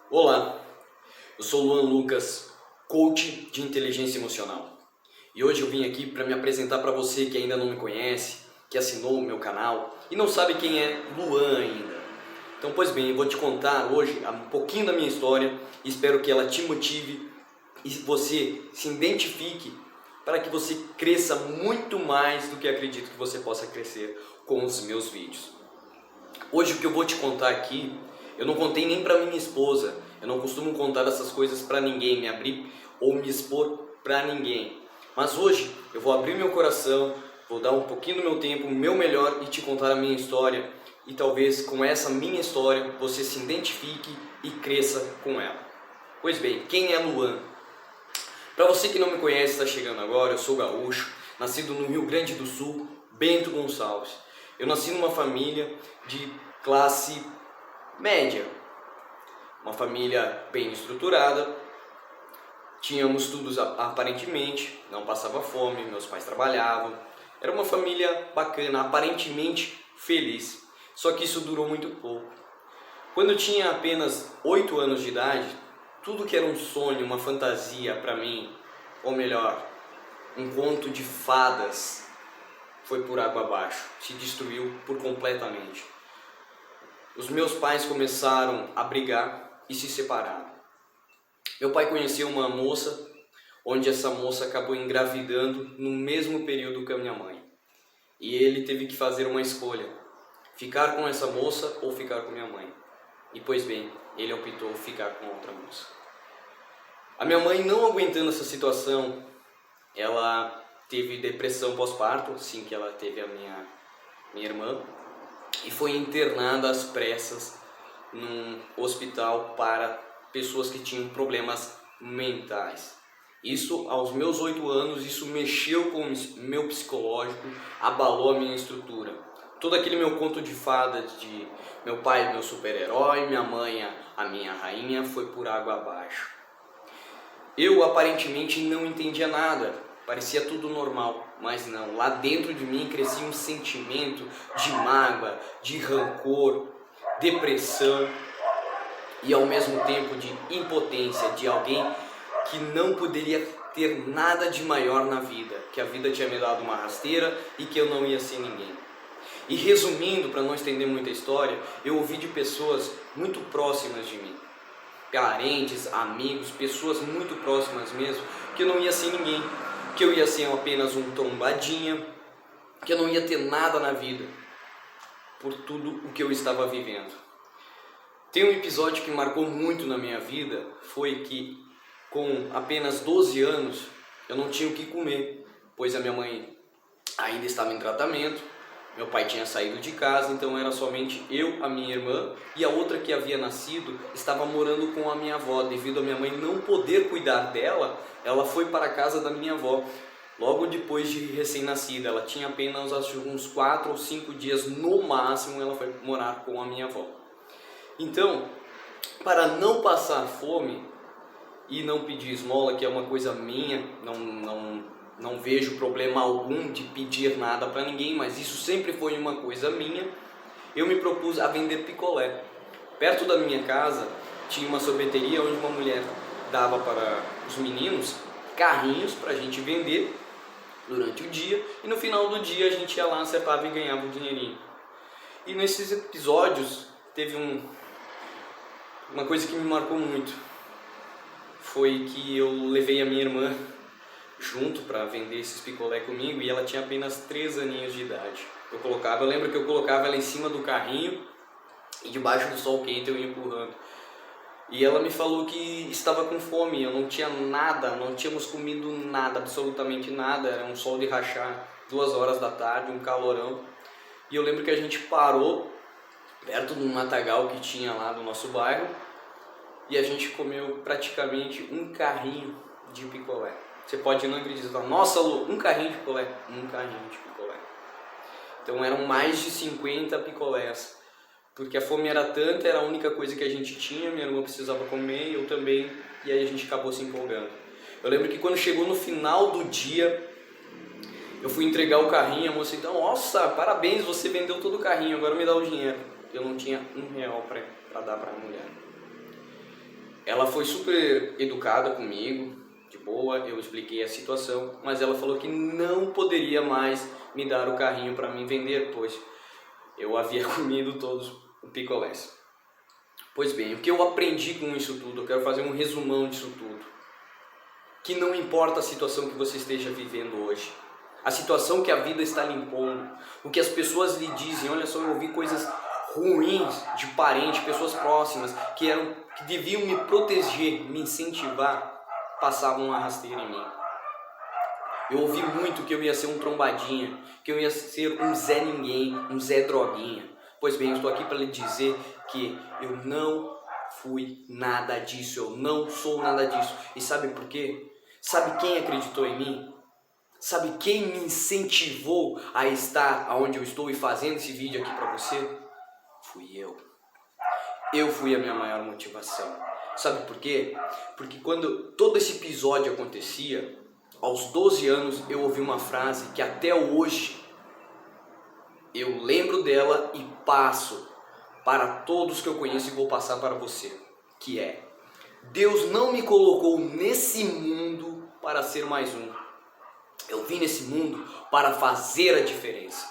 Olá, eu sou Luan Lucas, coach de inteligência emocional. E hoje eu vim aqui para me apresentar para você que ainda não me conhece, que assinou o meu canal e não sabe quem é Luan ainda. Então, pois bem, eu vou te contar hoje um pouquinho da minha história e espero que ela te motive e você se identifique para que você cresça muito mais do que acredito que você possa crescer com os meus vídeos. Hoje o que eu vou te contar aqui, eu não contei nem para minha esposa, eu não costumo contar essas coisas para ninguém, me abrir ou me expor para ninguém. Mas hoje eu vou abrir meu coração, vou dar um pouquinho do meu tempo, o meu melhor e te contar a minha história. E talvez com essa minha história você se identifique e cresça com ela. Pois bem, quem é Luan? Para você que não me conhece, está chegando agora, eu sou gaúcho, nascido no Rio Grande do Sul, Bento Gonçalves. Eu nasci numa família de classe média, uma família bem estruturada, tínhamos estudos aparentemente, não passava fome, meus pais trabalhavam, era uma família bacana, aparentemente feliz, só que isso durou muito pouco. Quando eu tinha apenas 8 anos de idade, tudo que era um sonho, uma fantasia para mim, ou melhor, um conto de fadas, foi por água abaixo, se destruiu por completamente. Os meus pais começaram a brigar e se separaram. Meu pai conheceu uma moça, onde essa moça acabou engravidando no mesmo período que a minha mãe. E ele teve que fazer uma escolha, ficar com essa moça ou ficar com minha mãe. E pois bem, ele optou ficar com outra moça. A minha mãe, não aguentando essa situação, ela teve depressão pós-parto, assim que ela teve a minha irmã, e foi internada às pressas num hospital para pessoas que tinham problemas mentais. Isso aos meus 8 anos, isso mexeu com o meu psicológico, abalou a minha estrutura. Todo aquele meu conto de fadas de meu pai, meu super-herói, minha mãe, a minha rainha, foi por água abaixo. Eu aparentemente não entendia nada, parecia tudo normal, mas não. Lá dentro de mim crescia um sentimento de mágoa, de rancor, depressão e ao mesmo tempo de impotência, de alguém que não poderia ter nada de maior na vida, que a vida tinha me dado uma rasteira e que eu não ia ser ninguém. E resumindo, para não estender muita história, eu ouvi de pessoas muito próximas de mim, parentes, amigos, pessoas muito próximas mesmo, que eu não ia ser ninguém, que eu ia ser apenas um trombadinha, que eu não ia ter nada na vida, por tudo o que eu estava vivendo. Tem um episódio que marcou muito na minha vida, foi que com apenas 12 anos eu não tinha o que comer, pois a minha mãe ainda estava em tratamento, meu pai tinha saído de casa, então era somente eu, a minha irmã e a outra que havia nascido estava morando com a minha avó. Devido a minha mãe não poder cuidar dela, ela foi para a casa da minha avó. Logo depois de recém-nascida, ela tinha apenas uns 4 ou 5 dias no máximo, ela foi morar com a minha avó. Então, para não passar fome e não pedir esmola, que é uma coisa minha, não vejo problema algum de pedir nada para ninguém, mas isso sempre foi uma coisa minha, eu me propus a vender picolé. Perto da minha casa tinha uma sorveteria onde uma mulher dava para os meninos carrinhos para a gente vender durante o dia, e no final do dia a gente ia lá, acertava e ganhava um dinheirinho. E nesses episódios teve uma coisa que me marcou muito, foi que eu levei a minha irmã junto para vender esses picolé comigo e ela tinha apenas 3 aninhos de idade. Eu lembro que eu colocava ela em cima do carrinho e debaixo do sol quente eu ia empurrando. E ela me falou que estava com fome, eu não tinha nada, não tínhamos comido nada, absolutamente nada, era um sol de rachar, 2 horas da tarde, um calorão. E eu lembro que a gente parou perto de um matagal que tinha lá no nosso bairro e a gente comeu praticamente um carrinho de picolé. Você pode não acreditar, nossa Lu, um carrinho de picolé? Um carrinho de picolé. Então eram mais de 50 picolés, porque a fome era tanta, era a única coisa que a gente tinha, minha irmã precisava comer, eu também, e aí a gente acabou se empolgando. Eu lembro que quando chegou no final do dia, eu fui entregar o carrinho, a moça então, nossa, parabéns, você vendeu todo o carrinho, agora me dá o dinheiro. Eu não tinha R$1 para dar para a mulher. Ela foi super educada comigo, de boa, eu expliquei a situação, mas ela falou que não poderia mais me dar o carrinho para mim vender, pois eu havia comido todos os picolés. Pois bem, o que eu aprendi com isso tudo, eu quero fazer um resumão disso tudo. Que não importa a situação que você esteja vivendo hoje, a situação que a vida está lhe impondo, o que as pessoas lhe dizem, olha só, eu ouvi coisas ruins de parentes, pessoas próximas, que deviam me proteger, me incentivar, passavam uma rasteira em mim. Eu ouvi muito que eu ia ser um trombadinha, que eu ia ser um Zé Ninguém, um Zé Droguinha. Pois bem, eu estou aqui para lhe dizer que eu não fui nada disso, eu não sou nada disso. E sabe por quê? Sabe quem acreditou em mim? Sabe quem me incentivou a estar onde eu estou e fazendo esse vídeo aqui para você? Fui eu. Eu fui a minha maior motivação. Sabe por quê? Porque quando todo esse episódio acontecia, aos 12 anos eu ouvi uma frase que até hoje eu lembro dela e passo para todos que eu conheço e vou passar para você, que é: Deus não me colocou nesse mundo para ser mais um. Eu vim nesse mundo para fazer a diferença.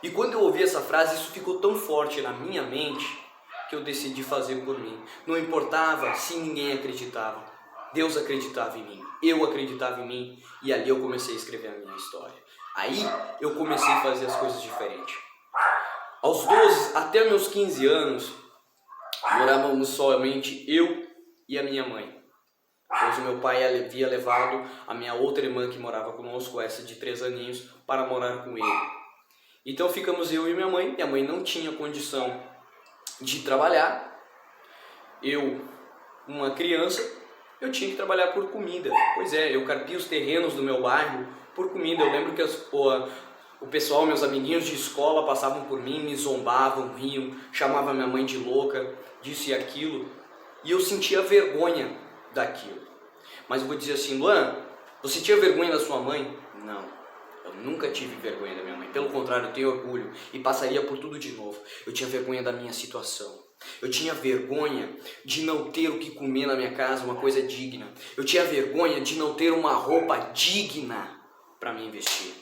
E quando eu ouvi essa frase, isso ficou tão forte na minha mente que eu decidi fazer por mim. Não importava se ninguém acreditava. Deus acreditava em mim, eu acreditava em mim, e ali eu comecei a escrever a minha história. Aí eu comecei a fazer as coisas diferentes. Aos 12 até meus 15 anos, morávamos somente eu e a minha mãe. Pois o meu pai havia levado a minha outra irmã que morava conosco, essa de 3 aninhos, para morar com ele. Então ficamos eu e minha mãe não tinha condição de trabalhar. Eu, uma criança, eu tinha que trabalhar por comida. Pois é, eu carpia os terrenos do meu bairro por comida. Eu lembro que o pessoal, meus amiguinhos de escola passavam por mim, me zombavam, riam, chamavam minha mãe de louca, disso e aquilo. E eu sentia vergonha daquilo. Mas eu vou dizer assim: Luan, você tinha vergonha da sua mãe? Não, eu nunca tive vergonha da minha mãe. Pelo contrário, eu tenho orgulho e passaria por tudo de novo. Eu tinha vergonha da minha situação. Eu tinha vergonha de não ter o que comer na minha casa, uma coisa digna. Eu tinha vergonha de não ter uma roupa digna para me vestir.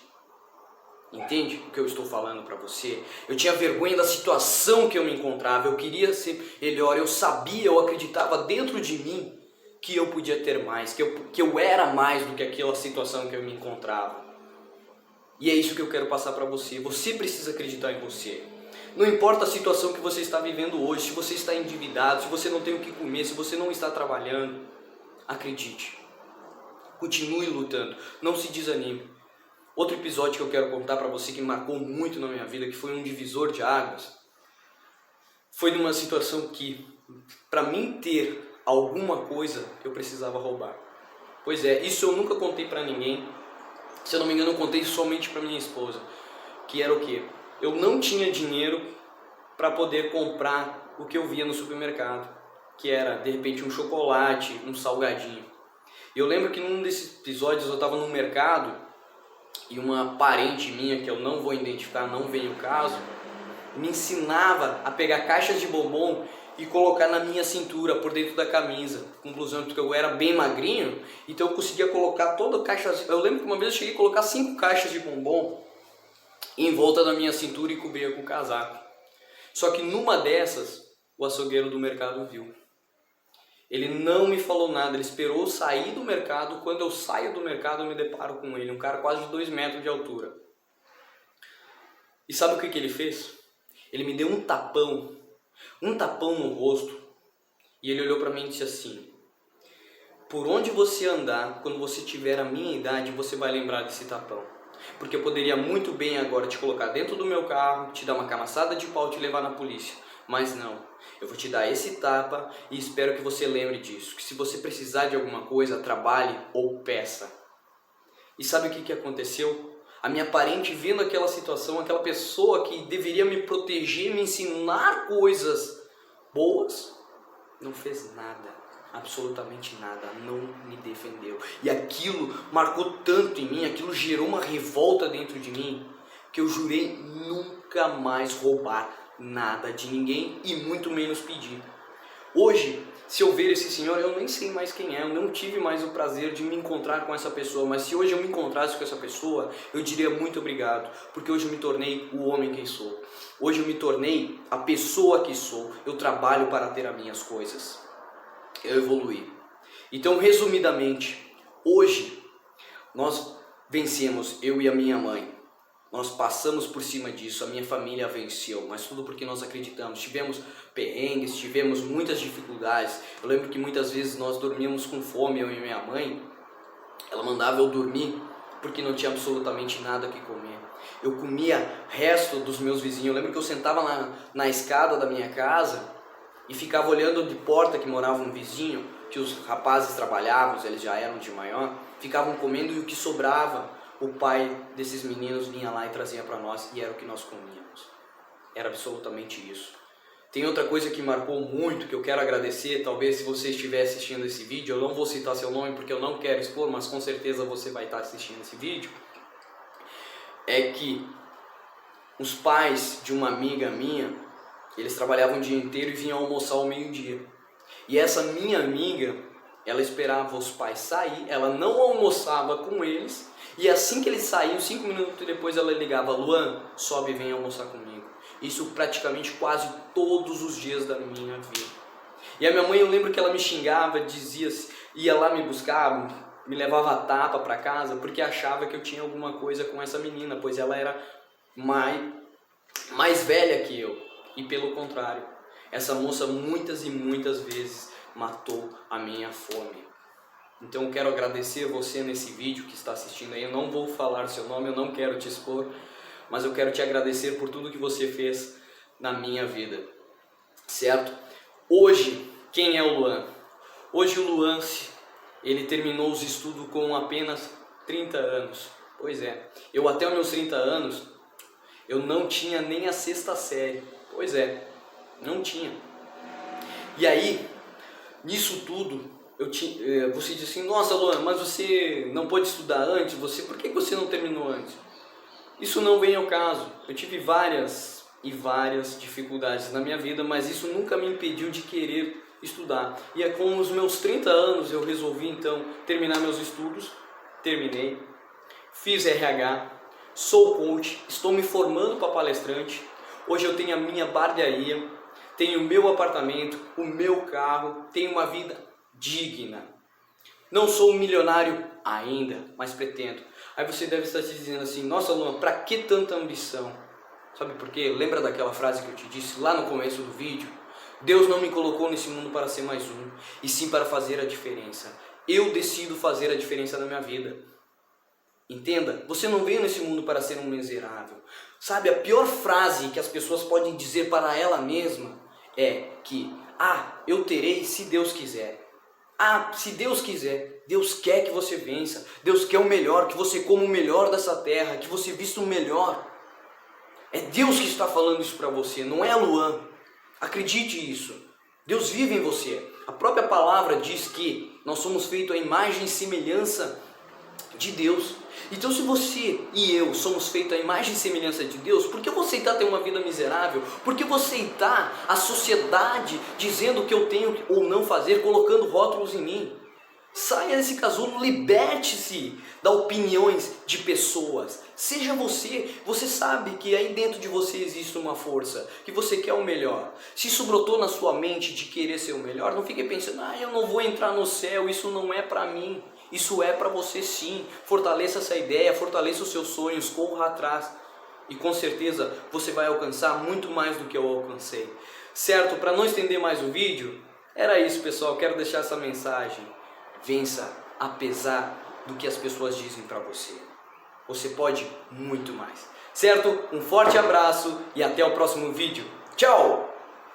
Entende o que eu estou falando para você? Eu tinha vergonha da situação que eu me encontrava. Eu queria ser melhor. Eu sabia, eu acreditava dentro de mim que eu podia ter mais, que eu era mais do que aquela situação que eu me encontrava. E é isso que eu quero passar para você. Você precisa acreditar em você. Não importa a situação que você está vivendo hoje, se você está endividado, se você não tem o que comer, se você não está trabalhando, acredite. Continue lutando, não se desanime. Outro episódio que eu quero contar para você que marcou muito na minha vida, que foi um divisor de águas, foi numa situação que, para mim ter alguma coisa, eu precisava roubar. Pois é, isso eu nunca contei para ninguém. Se eu não me engano, eu contei somente para minha esposa. Que era o quê? Eu não tinha dinheiro para poder comprar o que eu via no supermercado, que era, de repente, um chocolate, um salgadinho. Eu lembro que num desses episódios eu estava no mercado e uma parente minha, que eu não vou identificar, não vem o caso, me ensinava a pegar caixas de bombom e colocar na minha cintura, por dentro da camisa, com blusão, porque eu era bem magrinho, então eu conseguia colocar toda a caixa. Eu lembro que uma vez eu cheguei a colocar 5 caixas de bombom em volta da minha cintura e cobria com o casaco. Só que numa dessas, o açougueiro do mercado viu. Ele não me falou nada, ele esperou eu sair do mercado. Quando eu saio do mercado, eu me deparo com ele, um cara quase de 2 metros de altura. E sabe o que ele fez? Ele me deu um tapão no rosto, e ele olhou para mim e disse assim: por onde você andar, quando você tiver a minha idade, você vai lembrar desse tapão. Porque eu poderia muito bem agora te colocar dentro do meu carro, te dar uma camaçada de pau e te levar na polícia. Mas não, eu vou te dar esse tapa e espero que você lembre disso. Que se você precisar de alguma coisa, trabalhe ou peça. E sabe o que aconteceu? A minha parente, vendo aquela situação, aquela pessoa que deveria me proteger, me ensinar coisas boas, não fez nada, absolutamente nada, não me defendeu. E aquilo marcou tanto em mim, aquilo gerou uma revolta dentro de mim, que eu jurei nunca mais roubar nada de ninguém e muito menos pedir. Hoje se eu ver esse senhor, eu nem sei mais quem é, eu não tive mais o prazer de me encontrar com essa pessoa, mas se hoje eu me encontrasse com essa pessoa, eu diria muito obrigado, porque hoje eu me tornei o homem que sou. Hoje eu me tornei a pessoa que sou, eu trabalho para ter as minhas coisas, eu evoluí. Então, resumidamente, hoje nós vencemos, eu e a minha mãe. Nós passamos por cima disso, a minha família venceu, mas tudo porque nós acreditamos. Tivemos perrengues, tivemos muitas dificuldades. Eu lembro que muitas vezes nós dormíamos com fome, eu e minha mãe. Ela mandava eu dormir porque não tinha absolutamente nada que comer. Eu comia resto dos meus vizinhos. Eu lembro que eu sentava na escada da minha casa e ficava olhando de porta que morava um vizinho, que os rapazes trabalhavam, eles já eram de maior, ficavam comendo e o que sobrava, o pai desses meninos vinha lá e trazia para nós e era o que nós comíamos. Era absolutamente isso. Tem outra coisa que marcou muito, que eu quero agradecer, talvez se você estiver assistindo esse vídeo, eu não vou citar seu nome porque eu não quero expor, mas com certeza você vai estar assistindo esse vídeo, é que os pais de uma amiga minha, eles trabalhavam o dia inteiro e vinham almoçar ao meio-dia. E essa minha amiga, ela esperava os pais sair, ela não almoçava com eles, e assim que eles saíam, 5 minutos depois ela ligava: Luan, sobe e vem almoçar comigo. Isso praticamente quase todos os dias da minha vida. E a minha mãe, eu lembro que ela me xingava, dizia, ia lá me buscar, me levava a tapa para casa, porque achava que eu tinha alguma coisa com essa menina, pois ela era mais velha que eu. E pelo contrário, essa moça muitas e muitas vezes matou a minha fome. Então eu quero agradecer você nesse vídeo que está assistindo aí. Eu não vou falar seu nome, eu não quero te expor, mas eu quero te agradecer por tudo que você fez na minha vida, certo? Hoje, quem é o Luan? Hoje o Luan, ele terminou os estudos com apenas 30 anos. Pois é, eu até os meus 30 anos, eu não tinha nem a 6ª série. Pois é, não tinha. E aí, nisso tudo, você diz assim: nossa Luan, mas você não pôde estudar antes? Por que você não terminou antes? Isso não vem ao caso. Eu tive várias e várias dificuldades na minha vida, mas isso nunca me impediu de querer estudar. E é com os meus 30 anos eu resolvi então terminar meus estudos. Terminei, fiz RH, sou coach, estou me formando para palestrante. Hoje eu tenho a minha barbearia, tenho o meu apartamento, o meu carro, tenho uma vida digna. Não sou um milionário ainda, mas pretendo. Aí você deve estar se dizendo assim: nossa Luan, para que tanta ambição? Sabe por quê? Lembra daquela frase que eu te disse lá no começo do vídeo? Deus não me colocou nesse mundo para ser mais um, e sim para fazer a diferença. Eu decido fazer a diferença na minha vida. Entenda, você não veio nesse mundo para ser um miserável. Sabe, a pior frase que as pessoas podem dizer para ela mesma é que: eu terei se Deus quiser. Se Deus quiser. Deus quer que você vença. Deus quer o melhor, que você coma o melhor dessa terra, que você vista o melhor. É Deus que está falando isso para você, não é a Luan. Acredite isso. Deus vive em você. A própria palavra diz que nós somos feitos à imagem e semelhança de Deus. Então, se você e eu somos feitos à imagem e semelhança de Deus, por que eu vou aceitar ter uma vida miserável? Por que eu vou aceitar a sociedade dizendo o que eu tenho ou não fazer, colocando rótulos em mim? Saia desse casulo, liberte-se das opiniões de pessoas. Seja você. Você sabe que aí dentro de você existe uma força, que você quer o melhor. Se isso brotou na sua mente de querer ser o melhor, não fique pensando: eu não vou entrar no céu, isso não é para mim. Isso é para você sim. Fortaleça essa ideia, fortaleça os seus sonhos, corra atrás. E com certeza você vai alcançar muito mais do que eu alcancei. Certo? Para não estender mais o vídeo, era isso, pessoal. Quero deixar essa mensagem. Vença apesar do que as pessoas dizem para você. Você pode muito mais. Certo? Um forte abraço e até o próximo vídeo. Tchau!